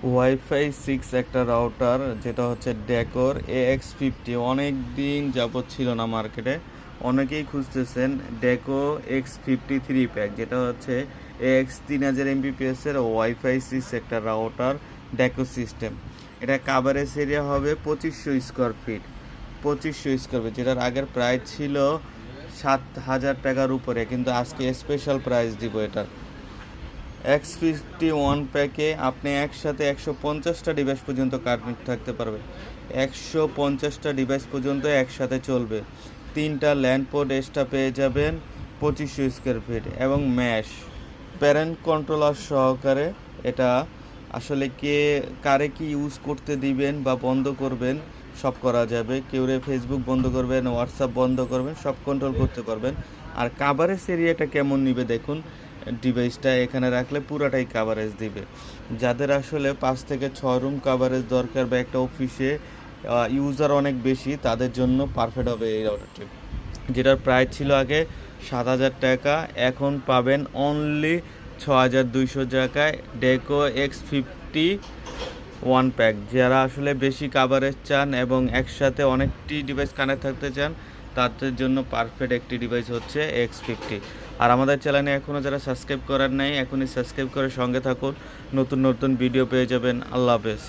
Wifi 6 একটা router, যেটা হচ্ছে ডেকোর AX50। অনেক দিন যাবৎ ছিল না মার্কেটে, অনেকেই খুঁজতেছেন ডেকো X53 প্যাক, যেটা হচ্ছে AX 3000 Mbps এর ওয়াইফাই 6 একটা রাউটার ডেকো সিস্টেম। এটা কাভারেজ এরিয়া হবে 2500 স্কোয়ার ফিট। 2500 স্কোয়ার ফিট, যেটার আগের প্রাইস ছিল 7000 টাকার উপরে, কিন্তু আজকে স্পেশাল প্রাইস দিব এটার। X51 প্যাকে আপনি একসাথে 150টা ডিভাইস পর্যন্ত কানেক্ট থাকতে পারবে। 150টা ডিভাইস পর্যন্ত একসাথে চলবে। 3টা ল্যান্ড পোর্ট এক্সট্রা পেয়ে যাবেন 2500 স্কোয়ার ফিট এবং ম্যাশ প্যারেন্ট কন্ট্রোলার সহকারে। এটা আসলে কারে কি ইউজ করতে দিবেন বা বন্ধ করবেন সব করা যাবে। কেউরে ফেসবুক বন্ধ করবেন, হোয়াটসঅ্যাপ বন্ধ করবেন, সব কন্ট্রোল করতে পারবেন। আর কাভারেজ এরিয়াটা কেমন নিবে দেখুন, ডিভাইসটা এখানে রাখলে পুরাটাই কাভারেজ দিবে। যাদের আসলে 5 থেকে 6 রুম কাভারেজ দরকার বা একটা অফিসে ইউজার অনেক বেশি, তাদের জন্য পারফেক্ট হবে এই রাউটারটি, যেটার প্রাইস ছিল আগে 7000 টাকা, এখন পাবেন অনলি 6200 টাকায় ডেকো X51 প্যাক। যারা আসলে বেশি কাভারেজ চান এবং একসাথে অনেকটি ডিভাইস কানেক্ট থাকতে চান, তাদের জন্য পারফেক্ট একটি ডিভাইস হচ্ছে X50। আর আমাদের চ্যানেলে এখনও যারা সাবস্ক্রাইব করার নাই, এখনই সাবস্ক্রাইব করে সঙ্গে থাকুন, নতুন নতুন ভিডিও পেয়ে যাবেন। আল্লাহ হাফেজ।